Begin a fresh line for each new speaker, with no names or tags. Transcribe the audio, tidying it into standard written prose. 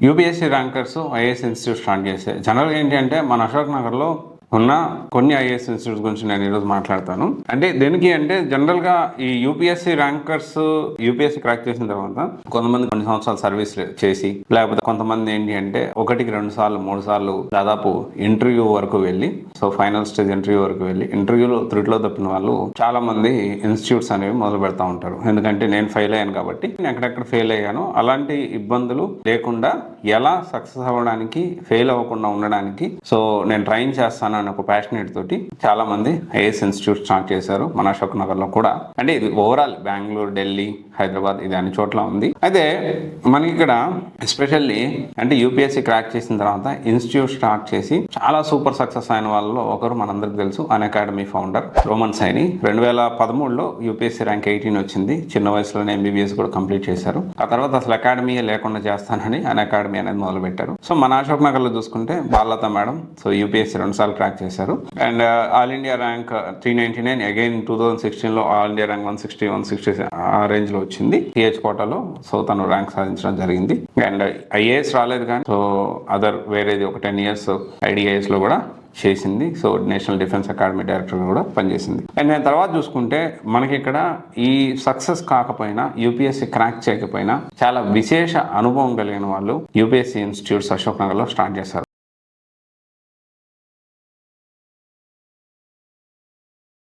UPSC rankers IAS institute start చేశాయి. జనరల్గా ఏంటి అంటే మన అశోక్ నగర్లో ఉన్న కొన్ని ఐఏఎస్ ఇన్స్టిట్యూట్స్ గురించి నేను ఈరోజు మాట్లాడతాను. అంటే దేనికి అంటే జనరల్గా ఈ యూపీఎస్సీ ర్యాంకర్స్ యూపీఎస్సీ క్రాక్ చేసిన తర్వాత కొంతమంది కొన్ని సంవత్సరాలు సర్వీస్ చేసి, లేకపోతే కొంతమంది ఏంటి అంటే 1-2 సార్లు 3 సార్లు దాదాపు ఇంటర్వ్యూ వరకు వెళ్ళి, సో ఫైనల్ స్టేజ్ ఇంటర్వ్యూ వరకు వెళ్ళి ఇంటర్వ్యూలో త్రుటిలో తప్పిన వాళ్ళు చాలా మంది ఇన్స్టిట్యూట్స్ అనేవి మొదలు పెడతా ఉంటారు. ఎందుకంటే నేను ఫెయిల్ అయ్యాను కాబట్టి, నేను ఎక్కడెక్కడ ఫెయిల్ అయ్యానో అలాంటి ఇబ్బందులు లేకుండా ఎలా సక్సెస్ అవ్వడానికి, ఫెయిల్ అవ్వకుండా ఉండడానికి సో నేను ట్రైన్ చేస్తాను అనే ఒక ప్యాషనేట్ తోటి చాలా మంది ఐఏఎస్ ఇన్స్టిట్యూట్ స్టార్ట్ చేశారు మన అశోక్ నగర్ లో కూడా. అంటే ఇది ఓవరాల్ బెంగళూరు, ఢిల్లీ, హైదరాబాద్ ఇది అన్ని చోట్ల ఉంది. అయితే మనకి ఇక్కడ ఎస్పెషల్లీ అంటే యూపీఎస్సీ క్రాక్ చేసిన తర్వాత ఇన్స్టిట్యూట్ స్టార్ట్ చేసి చాలా సూపర్ సక్సెస్ అయిన వాళ్ళలో ఒకరు మనందరికి తెలుసు, అన్అకాడమీ ఫౌండర్ రోమన్ సైని. 2013లో యూపీఎస్సీ ర్యాంక్ 18 వచ్చింది. చిన్న వయసులోనే ఎంబీబీఎస్ కూడా కంప్లీట్ చేశారు. ఆ తర్వాత అసలు అకాడమీ లేకుండా చేస్తానని అన్అకాడమీ అనేది మొదలు పెట్టారు. సో మన అశోక్ నగర్ లో చూసుకుంటే బాలత మేడం సో యూపీఎస్సీ 2 సార్లు క్రాక్ చేశారు. And all India rank 399, again 2016లో ఆల్ ఇండియా ర్యాంక్ 160, 160 ఆ రేంజ్ లో వచ్చింది టీహెచ్ కోటాలో. సో తను ర్యాంక్ సాధించడం జరిగింది. అండ్ ఐఏఎస్ రాలేదు కానీ సో అదర్ వేరేది ఒక 10 years ఐడిఐఎస్ లో కూడా చేసింది. So national defence academy director కూడా పనిచేసింది. అండ్ నేను తర్వాత చూసుకుంటే మనకి ఇక్కడ ఈ సక్సెస్ కాకపోయినా, యూపీఎస్సీ క్రాక్ చేయకపోయినా చాలా విశేష అనుభవం కలిగిన వాళ్ళు యూపీఎస్సీ ఇన్స్టిట్యూట్స్ అశోక్ నగర్ లో స్టార్ట్ చేశారు.